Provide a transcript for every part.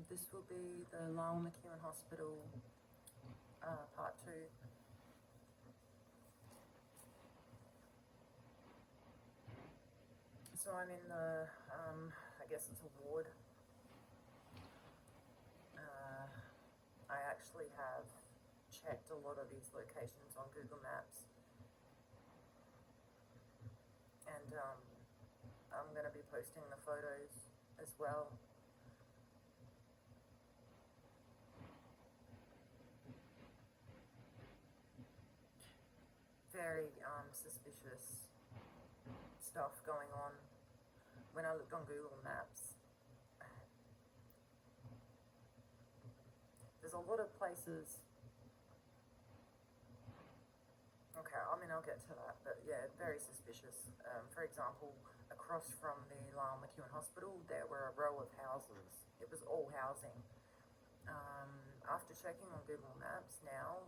This will be the Lyell McEwen Hospital part 2. So I'm in the, I guess it's a ward. I actually have checked a lot of these locations on Google Maps, and I'm going to be posting the photos as well. Very suspicious stuff going on. When I looked on Google Maps, there's a lot of places. Okay, I mean, I'll get to that, but yeah, very suspicious. For example, across from the Lyell McEwen Hospital, there were a row of houses. It was all housing. After checking on Google Maps now,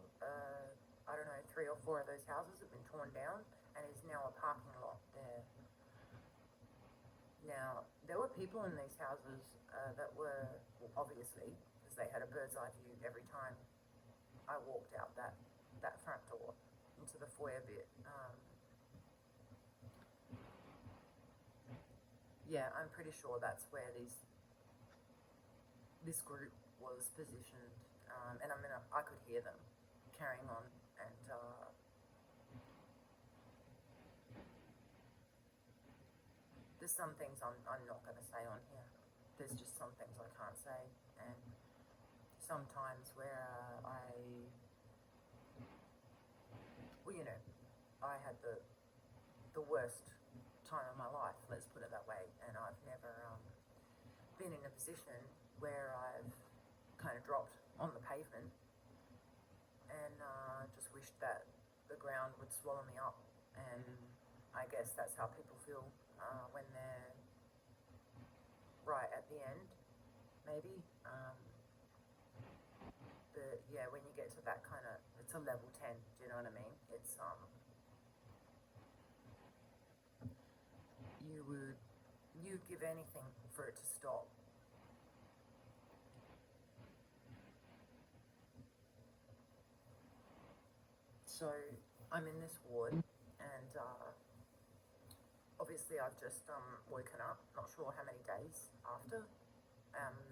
I don't know, 3 or 4 of those houses have been torn down and is now a parking lot there. Now, there were people in these houses that were, well, obviously, because they had a bird's eye view every time I walked out that front door into the foyer bit. Yeah, I'm pretty sure that's where this group was positioned, and I could hear them carrying on, and there's some things I'm not going to say on here. There's just some things I can't say, and sometimes where well, you know, I had the worst time of my life, let's put it that way, and I've never been in a position where I've kind of dropped on the pavement and just wished that the ground would swallow me up, and I guess that's how people feel when they're right at the end, maybe. But yeah, when you get to that kind of, it's a level 10, do you know what I mean? It's you'd give anything for it to stop. So I'm in this ward, and obviously I've just woken up, not sure how many days after.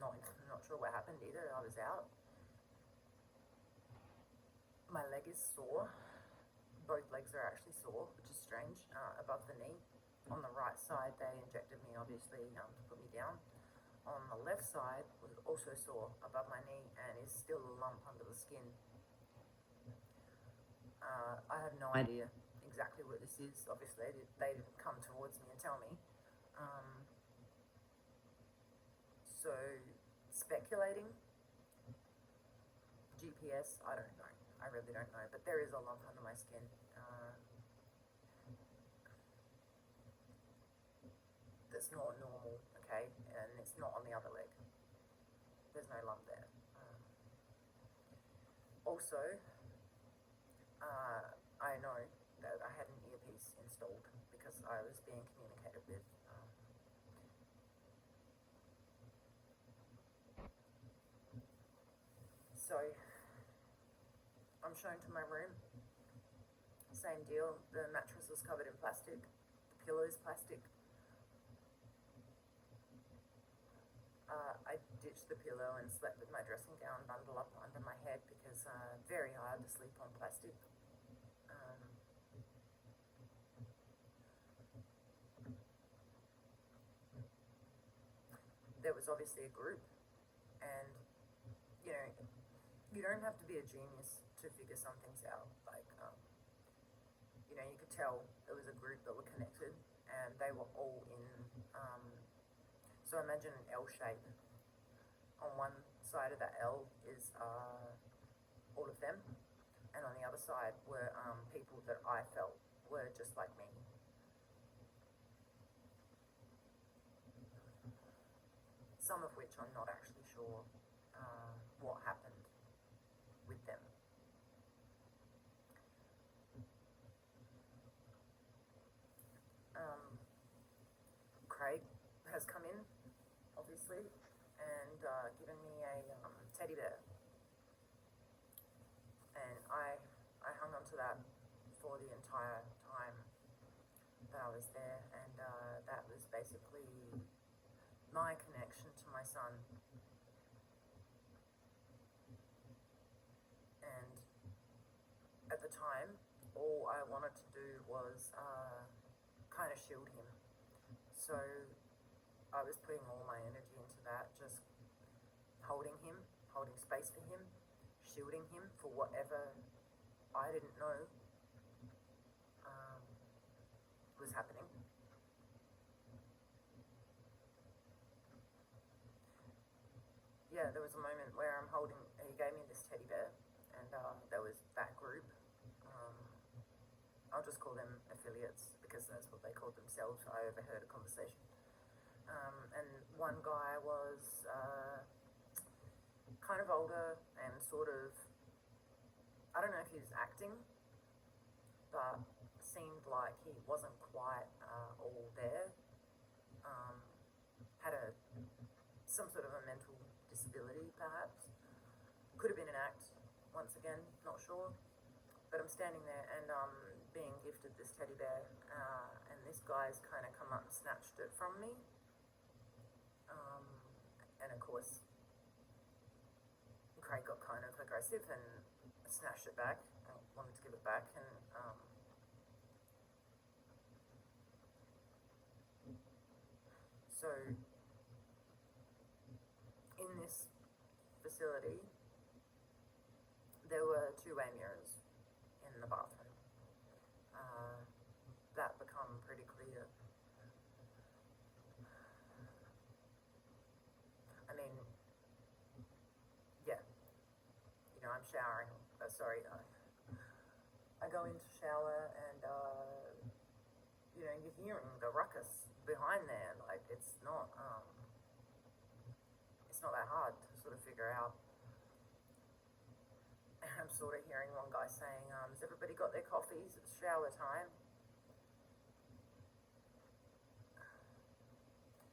Not sure what happened either. I was out. My leg is sore. Both legs are actually sore, which is strange, above the knee. On the right side, they injected me, obviously, to put me down. On the left side was also sore above my knee and is still a lump under the skin. I have no idea exactly what this is. Obviously, they didn't come towards me and tell me. So, speculating, GPS, I don't know. I really don't know. But there is a lump under my skin. That's not normal, okay? And it's not on the other leg. There's no lump there. Also, I know that I had an earpiece installed because I was being communicated with. So, I'm shown to my room. Same deal. The mattress was covered in plastic. The pillow is plastic. I ditched the pillow and slept with my dressing gown bundled up under my head because very hard to sleep on plastic. There was obviously a group, and you know, you don't have to be a genius to figure some things out. Like, you know, you could tell there was a group that were connected, and they were all in. So imagine an L shape. On one side of that L is all of them, and on the other side were people that I felt were just like me. Some of which I'm not actually sure what happened with them. Craig has come in, obviously, and and given me a teddy bear, and I hung on to that for the entire time that I was there, and that was basically my connection to my son. And at the time, all I wanted to do was kind of shield him. So I was putting all my energy into that, just holding him, holding space for him, shielding him for whatever I didn't know was happening. Yeah, there was a moment where he gave me this teddy bear, and there was that group. I'll just call them affiliates because that's what they called themselves. I overheard a conversation. And one guy was kind of older and sort of, I don't know if he was acting, but seemed like he wasn't quite all there. Had some sort of a mental disability, perhaps. Could have been an act, once again, not sure. But I'm standing there and being gifted this teddy bear, and this guy's kind of come up and snatched it from me. And of course, Craig got kind of aggressive and snatched it back. I wanted to give it back, and so in this facility, there were two-way mirrors in the bathroom. That become pretty clear. I mean, yeah, I'm showering. I go into shower and you're hearing the ruckus behind there. Like it's not that hard to sort of figure out. And I'm sort of hearing one guy saying, "Has everybody got their coffees? It's shower time."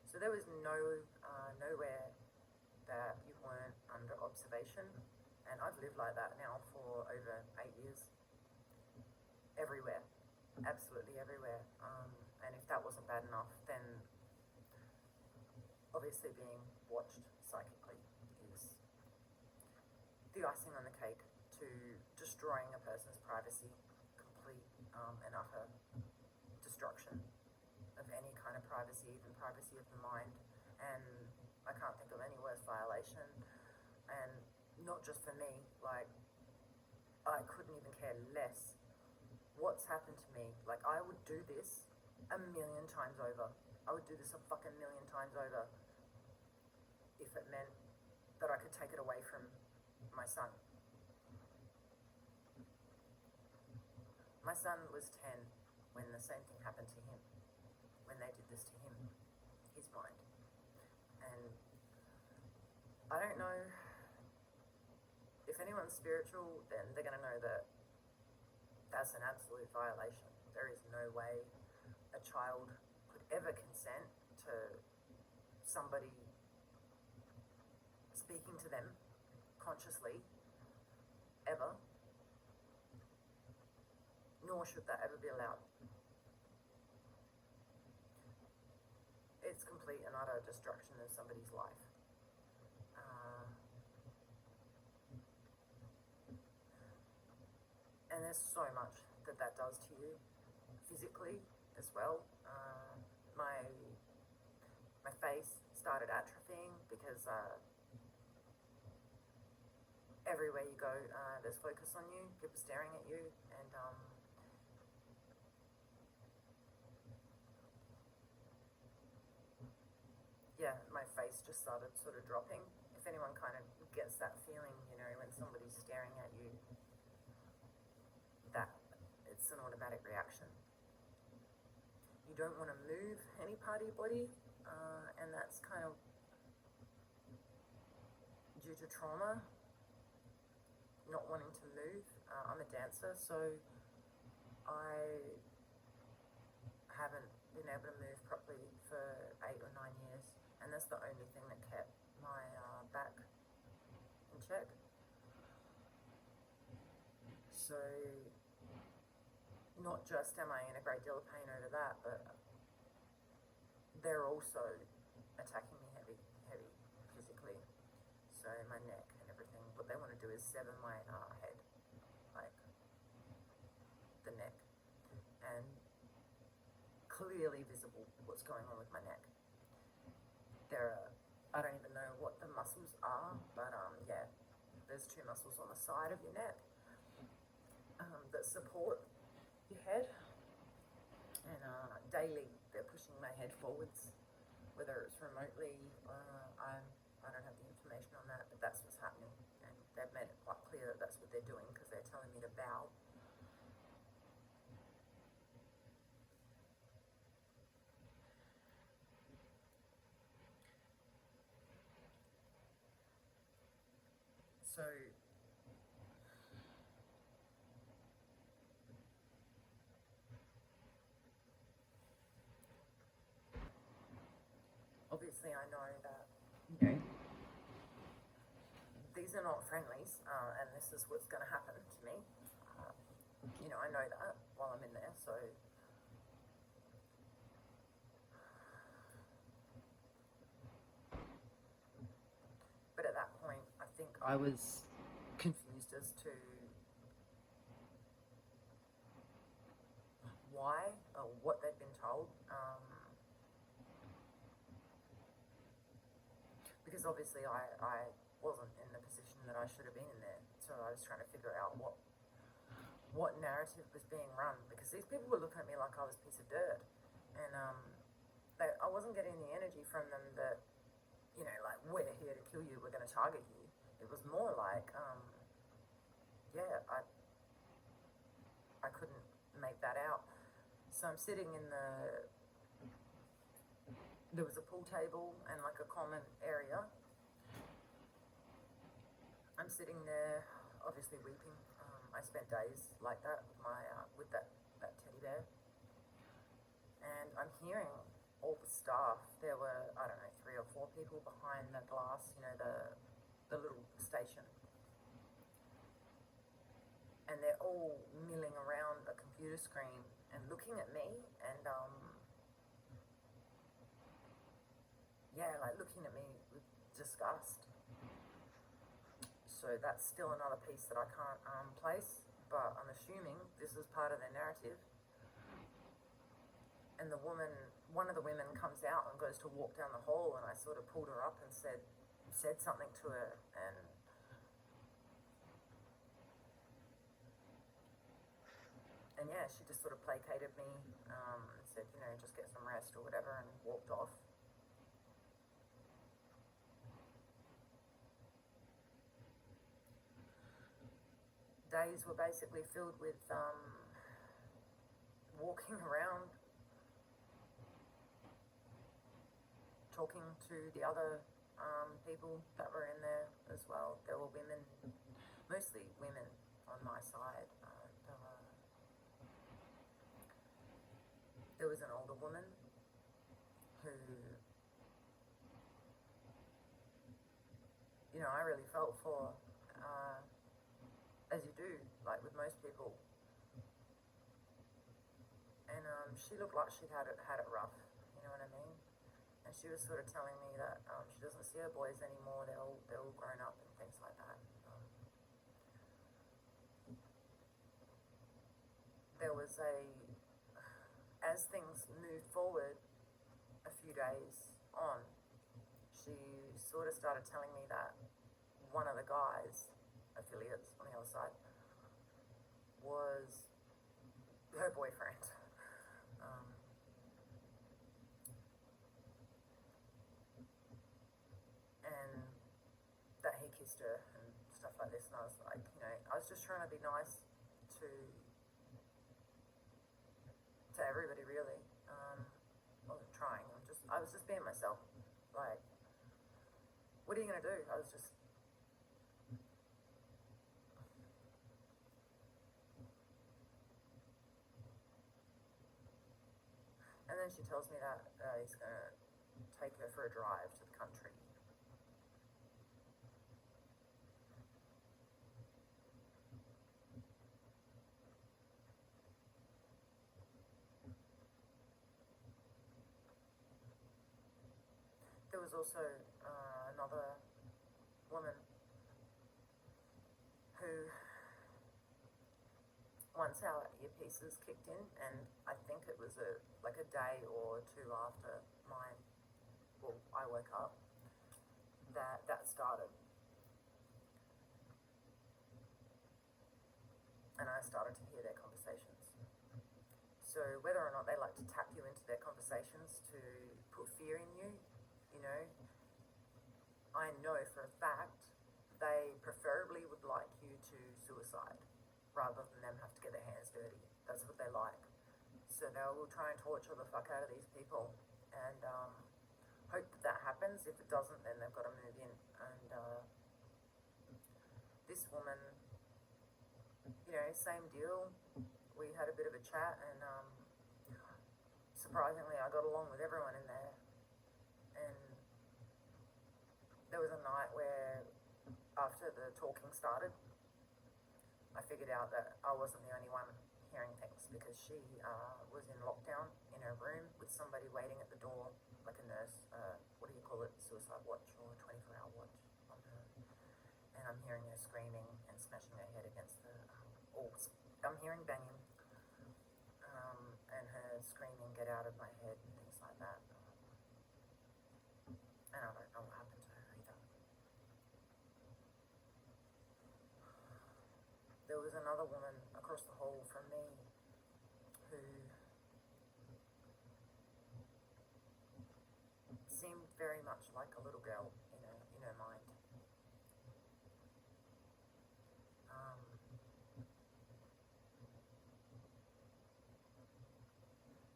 So there was nowhere that you weren't under observation, and I've lived like that now for over 8 years. Everywhere, absolutely everywhere. And if that wasn't bad enough, then obviously being watched psychically is the icing on the cake to destroying a person's privacy, complete and utter destruction of any kind of privacy, even privacy of the mind. And I can't think of any worse violation. And not just for me, like I couldn't even care less what's happened to me. Like I would do this a million times over. I would do this a fucking million times over if it meant that I could take it away from my son. My son was 10 when the same thing happened to him, when they did this to him, his mind. And I don't know if anyone's spiritual, then they're going to know that that's an absolute violation. There is no way a child could ever consent to somebody speaking to them consciously, ever, nor should that ever be allowed. It's complete and utter destruction of somebody's life. And there's so much that does to you physically as well. My face started atrophying because everywhere you go, there's focus on you, people staring at you, and yeah, my face just started sort of dropping. If anyone kind of gets that feeling, when somebody's staring at you, that it's an automatic reaction. You don't want to move any part of your body, and that's kind of due to trauma, not wanting to move. I'm a dancer, so I haven't been able to move properly for 8 or 9 years, and that's the only thing that kept my check. So not just am I in a great deal of pain over that, but they're also attacking me heavy physically. So my neck and everything. What they want to do is sever my head, like the neck, and clearly visible what's going on with my neck. I don't even know what the muscles are, but yeah, there's two muscles on the side of your neck that support your head, and daily they're pushing my head forwards, whether it's remotely. I don't have the information on that, but that's what's happening, and they've made it quite clear that that's what they're doing because they're telling me to bow. So obviously I know that, you know, these are not friendlies, and this is what's going to happen to me. You know, I know that while I'm in there, so but at that point I think I was confused as to why or what they'd been told, because obviously I wasn't in the position that I should have been in there, so I was trying to figure out what narrative was being run, because these people were looking at me like I was a piece of dirt, and I wasn't getting the energy from them that, you know, like, we're here to kill you, we're going to target you. It was more like, yeah, I couldn't make that out. So I'm sitting in there was a pool table and like a common area. I'm sitting there, obviously weeping. I spent days like that with that teddy bear, and I'm hearing all the staff. There were, I don't know, 3 or 4 people behind the glass, you know, the little station, and they're all milling around a computer screen and looking at me, and yeah, like looking at me with disgust. So that's still another piece that I can't place, but I'm assuming this is part of their narrative. And one of the women comes out and goes to walk down the hall, and I sort of pulled her up and said something to her, and yeah, she just sort of placated me, and said, you know, just get some rest or whatever, and walked off. Days were basically filled with walking around, talking to the other people that were in there as well. There were women, mostly women on my side. There was an older woman who, you know, I really felt for, as you do, like with most people. And she looked like she'd had it rough, you know what I mean? And she was sort of telling me that she doesn't see her boys anymore. They're all grown up and things like that. There was as things moved forward a few days on, she sort of started telling me that one of the guys, affiliates on the other side, was her boyfriend. And that he kissed her and stuff like this, and I was like, you know, I was just trying to be nice to everybody, really. I wasn't trying. I was just being myself. Like, what are you gonna do? I was just. And then she tells me that he's gonna take her for a drive to the country. was also another woman who, once our earpieces kicked in, and I think it was like a day or two after I woke up, that started. And I started to hear their conversations. So whether or not they like to tap you into their conversations to put fear in you, you know, I know for a fact they preferably would like you to suicide rather than them have to get their hands dirty. That's what they like. So they will try and torture the fuck out of these people and hope that happens. If it doesn't, then they've got to move in. And this woman, you know, same deal. We had a bit of a chat, and surprisingly, I got along with everyone in there. And there was a night where, after the talking started, I figured out that I wasn't the only one hearing things, because she was in lockdown in her room with somebody waiting at the door, like a nurse, what do you call it, suicide watch or 24-hour watch on her. And I'm hearing her screaming and smashing her head against the I'm hearing banging, and her screaming, "Get out of my head," and things like that. And I don't know what happened to her either. There was another woman across the hall from me who seemed very much like a little girl in her mind.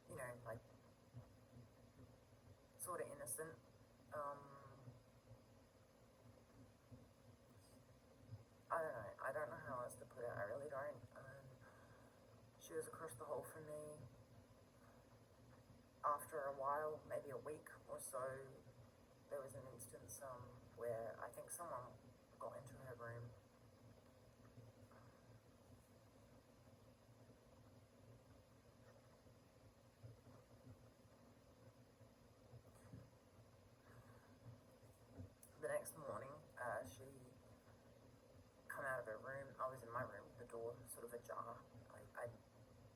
You know, like sort of innocent. I don't know how else to put it. I really don't. She was across the hall from me. After a while, maybe a week or so, there was an instance where I think someone got into her room. The next morning, she come out of her room. I was in my room, the door sort of ajar. I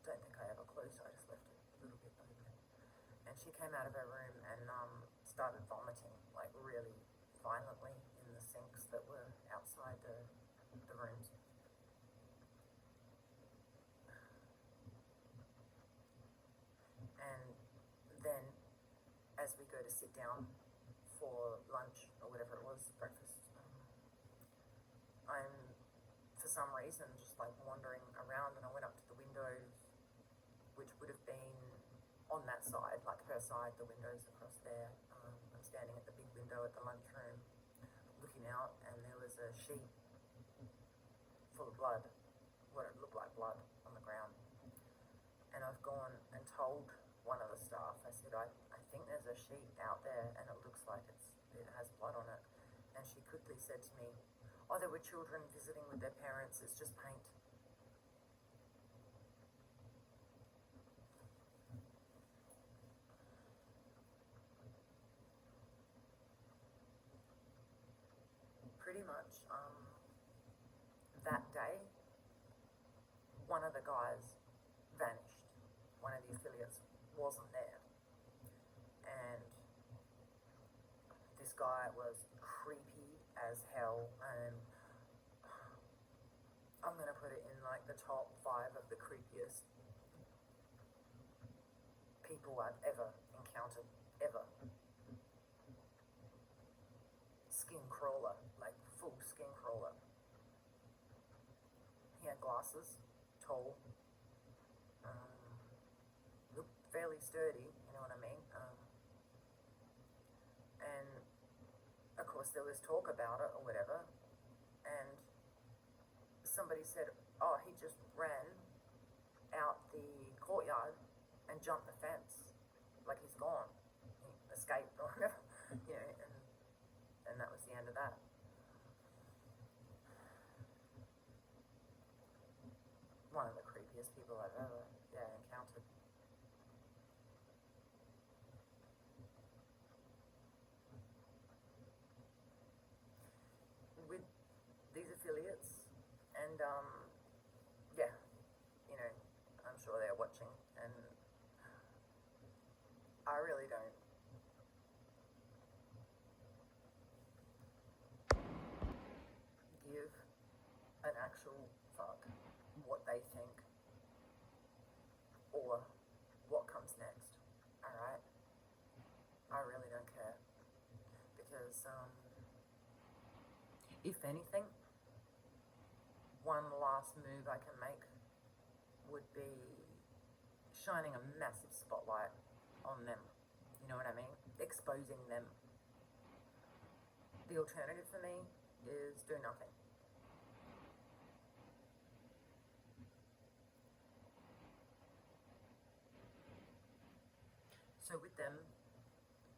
don't think I ever closed it, I just left it a little bit open. And she came out of her room and started vomiting, like really violently, in the sinks that were outside the rooms. And then, as we go to sit down for lunch or whatever it was, breakfast, I'm, for some reason, just like wandering around, and I went up to the windows, which would have been on that side, like her side, the windows across there. I'm standing at the big window at the lunchroom, looking out, and there was a sheet full of blood, what it looked like blood on the ground. And I've gone and told one of the staff, I said, I think there's a sheet out there and it looks like it has blood on it. And she quickly said to me, "Oh, there were children visiting with their parents, it's just paint." Pretty much, that day, one of the guys vanished. One of the affiliates wasn't there. And this guy was creepy as hell, and I'm gonna put it in like the top 5 of the creepiest people I've ever encountered, ever. Skin crawler, like full skin crawler. He had glasses, tall, looked fairly sturdy, you know what I mean? And of course there was talk about it or whatever, and somebody said, "Oh, he just ran out the courtyard and jumped the fence, like he's gone, he escaped or whatever," you know, and that was the end of that. One of the creepiest people I've ever encountered. these affiliates, and yeah, you know, I'm sure they're watching, and I really don't give an actual fuck what they think or what comes next. Alright? I really don't care. Because, if anything, one last move I can make would be shining a massive spotlight on them. You know what I mean? Exposing them. The alternative for me is do nothing. So with them,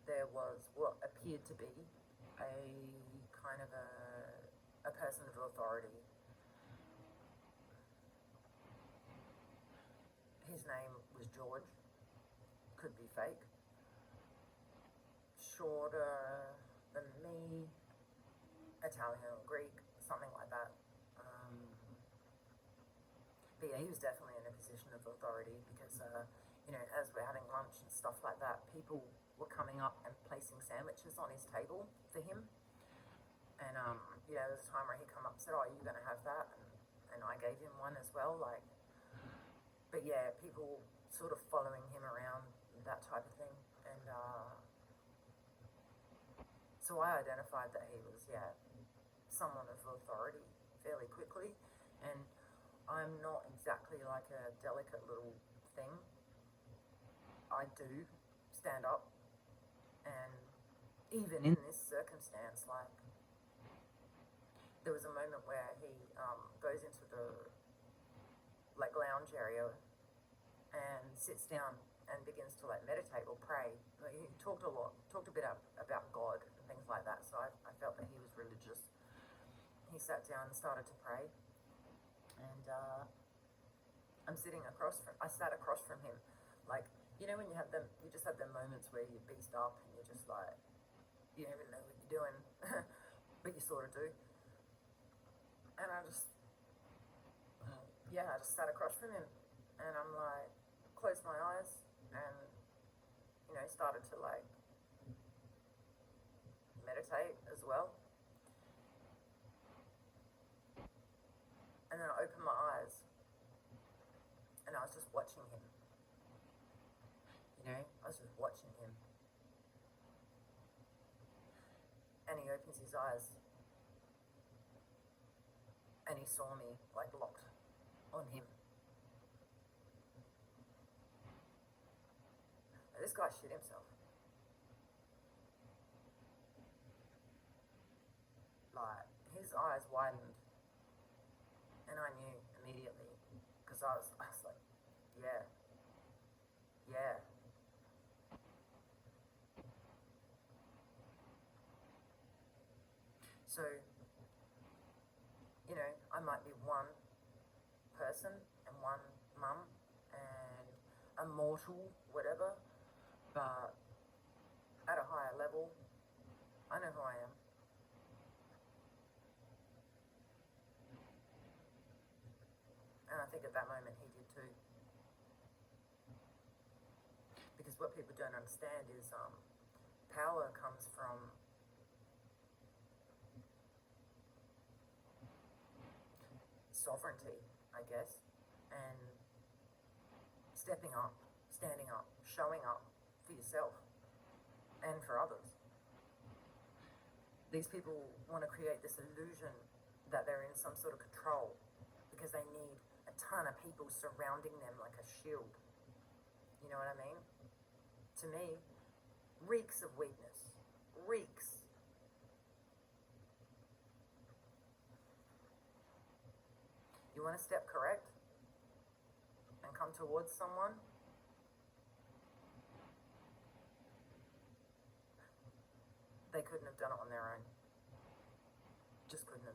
there was what appeared to be a kind of a person of authority. His name was George. Could be fake. Shorter than me. Italian or Greek, something like that. But yeah, he was definitely in a position of authority because, you know, as we're having lunch and stuff like that, people were coming up and placing sandwiches on his table for him. And, you know, there was a time where he come up and said, oh, are you going to have that? And I gave him one as well. Like, but yeah, people sort of following him around, that type of thing. And so I identified that he was, yeah, someone of authority fairly quickly. And I'm not exactly like a delicate little thing. I do stand up, and even in this circumstance, like, there was a moment where he goes into the like lounge area and sits down and begins to like meditate or pray. He talked a bit about God and things like that, so I felt that he was religious. He sat down and started to pray, and I sat across from him. Like, you know when you just have them moments where you're beast up and you're just like, you don't even know what you're doing, but you sort of do. And I just sat across from him, and I'm like, closed my eyes, and, you know, started to like meditate as well. And then I opened my eyes, and I was just watching him. You know, I was just watching him. And he opens his eyes, and he saw me like locked on him. And this guy shit himself. Like, his eyes widened, and I knew immediately, because I was like, yeah. So, you know, I might be one person and one mum and a mortal, whatever, but at a higher level, I know who I am. And I think at that moment he did too. Because what people don't understand is power comes from sovereignty, I guess, and stepping up, standing up, showing up for yourself and for others. These people want to create this illusion that they're in some sort of control because they need a ton of people surrounding them like a shield. You know what I mean? To me, reeks of weakness. Reeks. You want to step correct and come towards someone? They couldn't have done it on their own. Just couldn't have.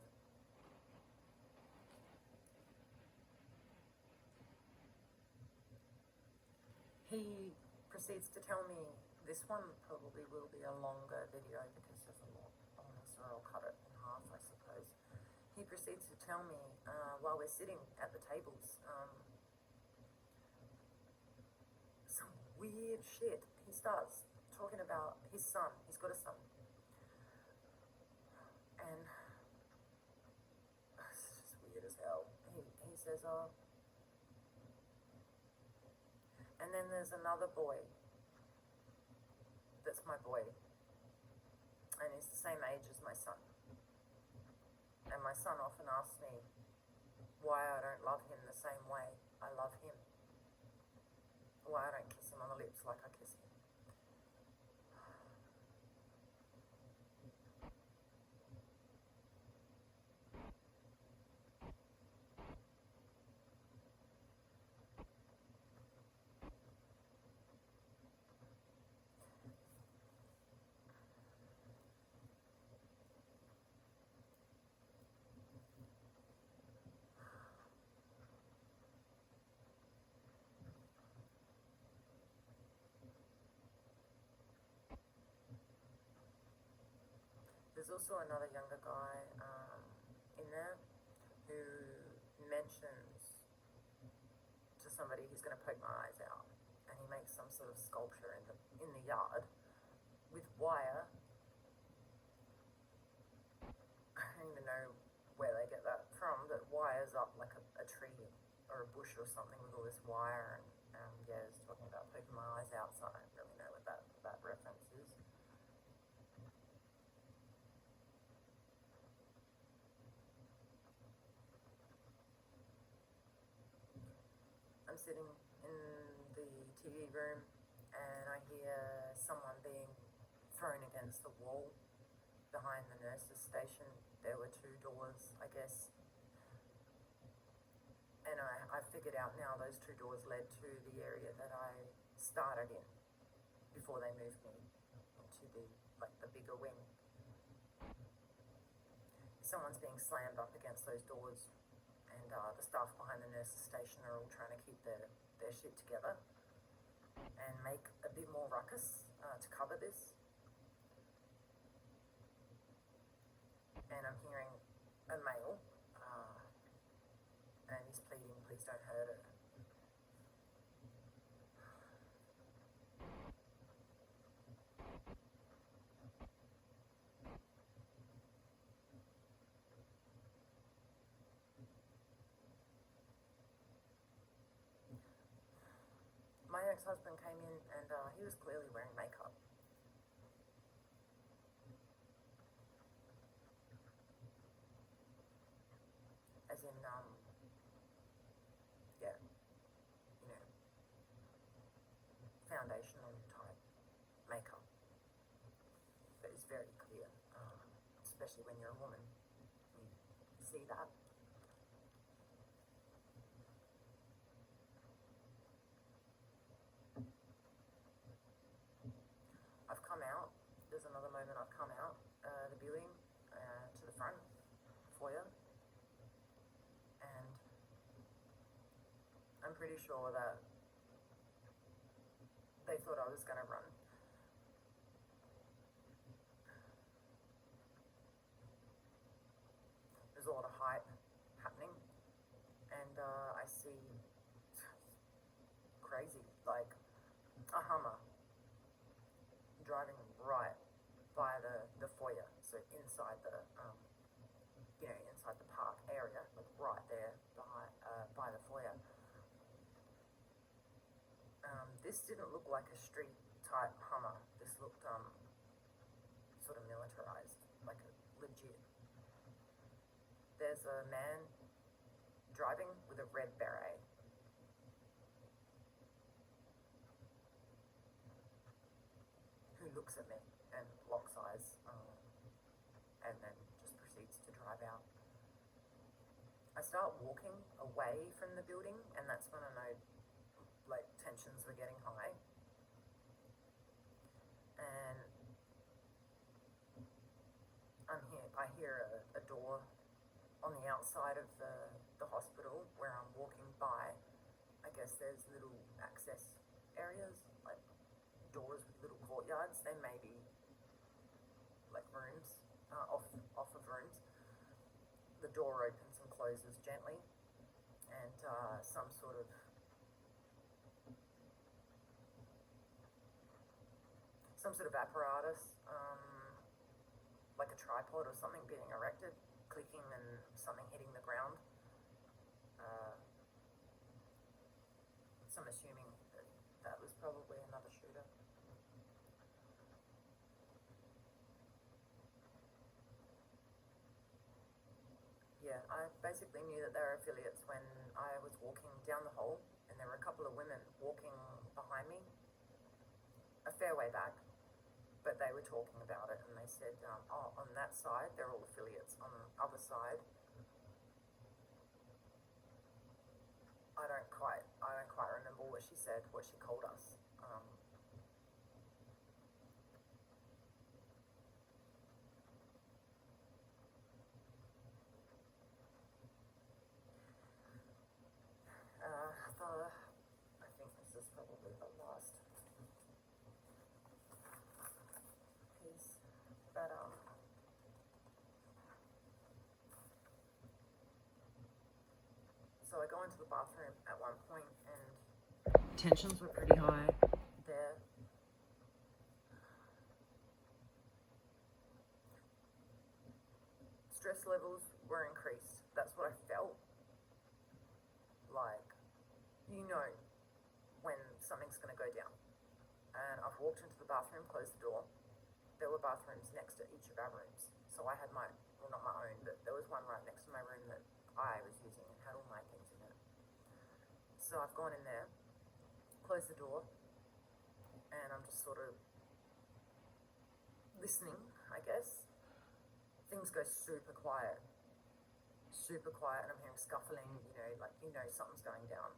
He proceeds to tell me, this one probably will be a longer video because there's a lot on this, or I'll cut it in half, I suppose. he proceeds to tell me, while we're sitting at the tables, some weird shit. He starts talking about his son. He's got a son. And it's just weird as hell. He says, oh. And then there's another boy that's my boy. And he's the same age as my son. And my son often asks me why I don't love him the same way I love him. Why I don't kiss him on the lips like I kiss him. There's also another younger guy in there who mentions to somebody he's going to poke my eyes out, and he makes some sort of sculpture in the yard with wire. I don't even know where they get that from, but wires up like a tree or a bush or something with all this wire, and yeah, it's talking about poking my eyes out, so I don't really know what that reference is. I'm sitting in the TV room and I hear someone being thrown against the wall behind the nurse's station. There were 2 doors, I guess. And I figured out now those 2 doors led to the area that I started in before they moved me into the bigger wing. Someone's being slammed up against those doors. And the staff behind the nurse's station are all trying to keep their shit together and make a bit more ruckus to cover this. And I'm hearing a male, and he's pleading, please don't hurt her. My ex-husband came in and he was clearly wearing makeup. As in, yeah, you know, foundational type makeup. But it's very clear, especially when you're a woman. You see that. I've come out. There's another moment I've come out the building to the front foyer, and I'm pretty sure that they thought I was going to run. There's a lot of hype happening, and I see crazy, like a Hummer driving right by the foyer, so inside inside the park area, like right there behind, by the foyer. This didn't look like a street type Hummer. This looked sort of militarized, like a legit. There's a man driving with a red beret. Who looks at me and locks eyes, and then just proceeds to drive out. I start walking away from the building, and that's when I know, like, tensions were getting high. And I hear a door on the outside of the hospital where I'm walking by. I guess there's little access areas, like doors with little courtyards. They may be like rooms, off of rooms. The door opens and closes gently, and some sort of apparatus, like a tripod or something being erected, clicking and something hitting the ground. So I'm assuming that was probably another shooter. Yeah, I basically knew that they were affiliates when I was walking down the hall, and there were a couple of women walking behind me, a fair way back, but they were talking about it, and they said, oh, on that side, they're all affiliates. On the other side, I don't quite remember what she said, what she called us. I think this is probably the last piece, but so I go into the bathroom at one point, and tensions were pretty high there. Stress levels were increased. That's what I felt. Like, you know when something's going to go down. And I've walked into the bathroom, closed the door. There were bathrooms next to each of our rooms. So I had my, well, not my own, but there was one right next to my room that I was using and had all my things in it. So I've gone in there, closed the door, and I'm just sort of listening, I guess. Things go super quiet, and I'm hearing scuffling, like, something's going down.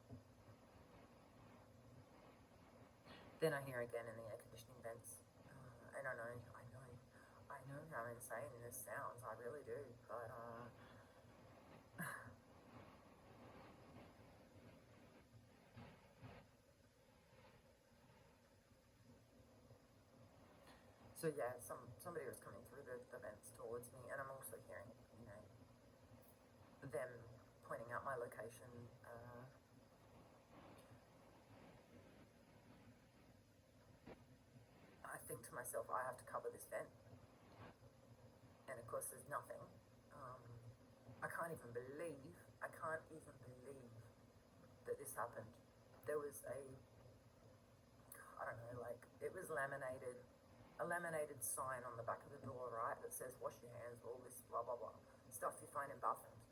Then I hear again in the air conditioning vents, and I know how insane this sounds, I really do, but so yeah, somebody was coming through the vents towards me, and I'm also hearing, them pointing out my location. I think to myself, I have to cover this vent, and of course there's nothing. I can't even believe that this happened. There was I don't know, like, it was a laminated sign on the back of the door, right, that says wash your hands, all this blah blah blah stuff you find in bathrooms.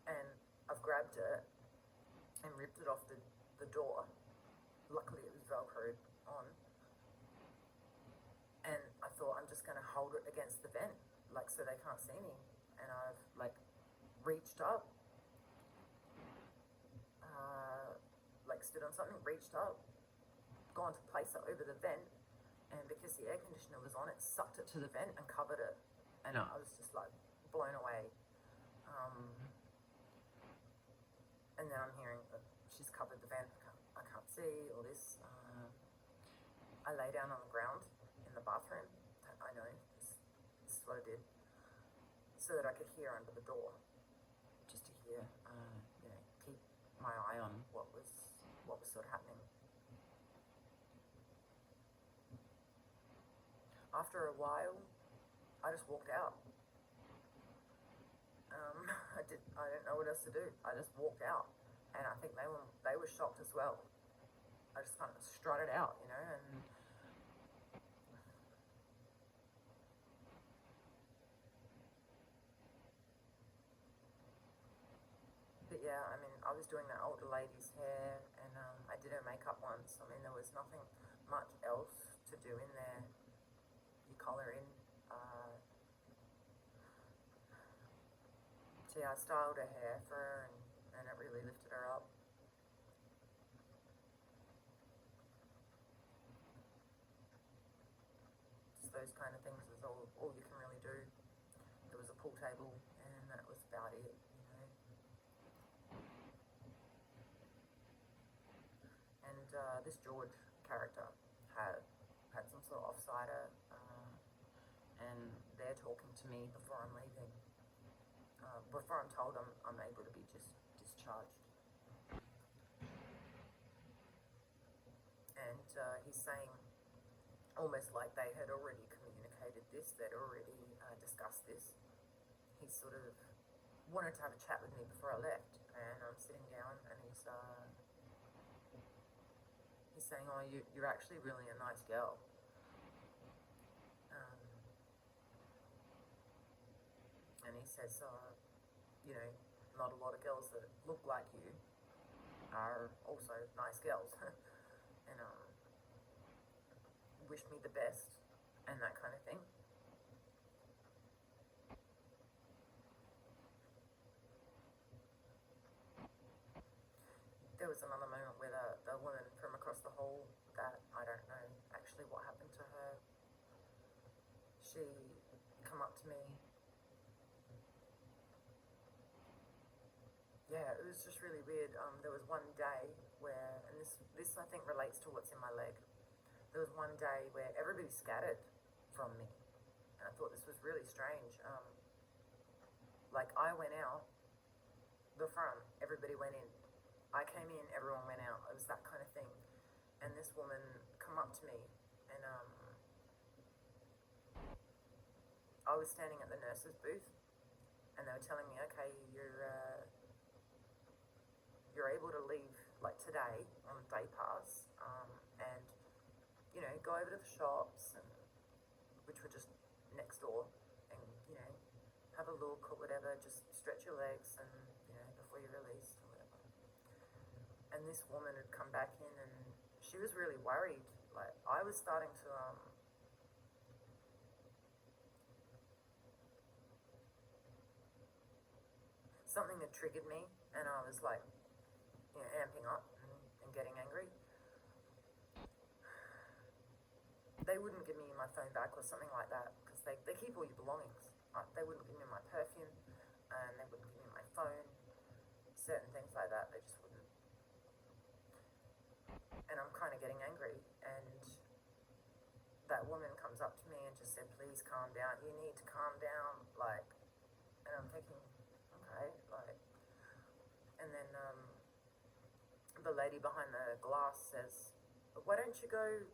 And I've grabbed it and ripped it off the door. Luckily it was velcroed on. And I thought, I'm just going to hold it against the vent, like, so they can't see me. And I've, like, reached up, stood on something, reached up, gone to place it over the vent, and because the air conditioner was on, it sucked it to the vent and covered it. And I was just, like, blown away. And then I'm hearing that she's covered the vent, I can't see, all this. I lay down on the ground in the bathroom. I know, this is what I did, so that I could hear under the door, just to hear, keep my eye on what was sort of happening. After a while, I just walked out. I didn't know what else to do. I just walked out, and I think they were shocked as well. I just kind of strutted out, and but yeah, I mean, I was doing that older lady's hair, and I did her makeup once. I mean, there was nothing much else to do in there. You colour in. So yeah, I styled her hair for her, and it really lifted her up. Just those kind of things is all you can really do. There was a pool table, and that was about it. And this George character had some sort of offsider, and they're talking to me before I'm leaving. before I'm told I'm able to be just discharged. And he's saying, almost like they had already communicated this, they'd already discussed this. He sort of wanted to have a chat with me before I left, and I'm sitting down, and he's saying, "Oh, you're actually really a nice girl." And he says, "You know, not a lot of girls that look like you are also nice girls," and wish me the best and that kind of thing. There was another moment where the woman from across the hall, that I don't know actually what happened to her, she come up to me. Yeah, it was just really weird. There was one day where, and this I think relates to what's in my leg. There was one day where everybody scattered from me, and I thought this was really strange. Like I went out the front, everybody went in. I came in, everyone went out. It was that kind of thing. And this woman come up to me, and I was standing at the nurse's booth, and they were telling me, "Okay, you're able to leave like today on day pass, and you know, go over to the shops, and which were just next door, and you know, have a look or whatever. Just stretch your legs, and you know, before you're released." And this woman had come back in, and she was really worried. Like I was starting to something had triggered me, and I was like, you know, amping up and getting angry. They wouldn't give me my phone back or something like that, because they keep all your belongings. They wouldn't give me my perfume, and they wouldn't give me my phone. Certain things like that, they just wouldn't. And I'm kind of getting angry, and that woman comes up to me and just said, "Please calm down. You need to calm down." Like, and I'm thinking, okay, like, and then the lady behind the glass says, "Why don't you go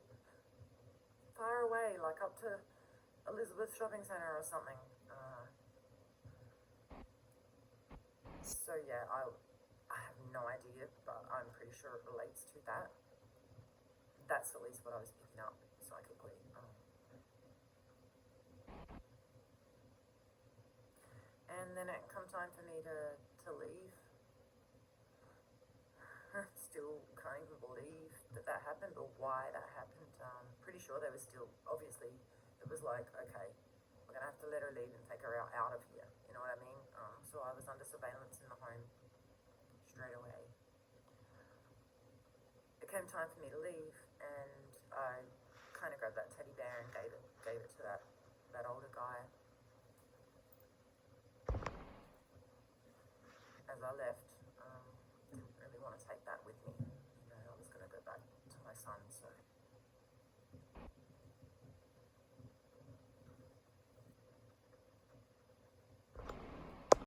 far away, like up to Elizabeth Shopping Centre or something?" So yeah, I have no idea, but I'm pretty sure it relates to that. That's at least what I was picking up psychically. And then it come time for me to leave. Still can't even believe that happened, or why that happened. Pretty sure they were still, obviously, it was like, okay, we're gonna have to let her leave and take her out of here. You know what I mean? So I was under surveillance in the home straight away. It came time for me to leave, and I kind of grabbed that teddy bear and gave it to that older guy. As I left,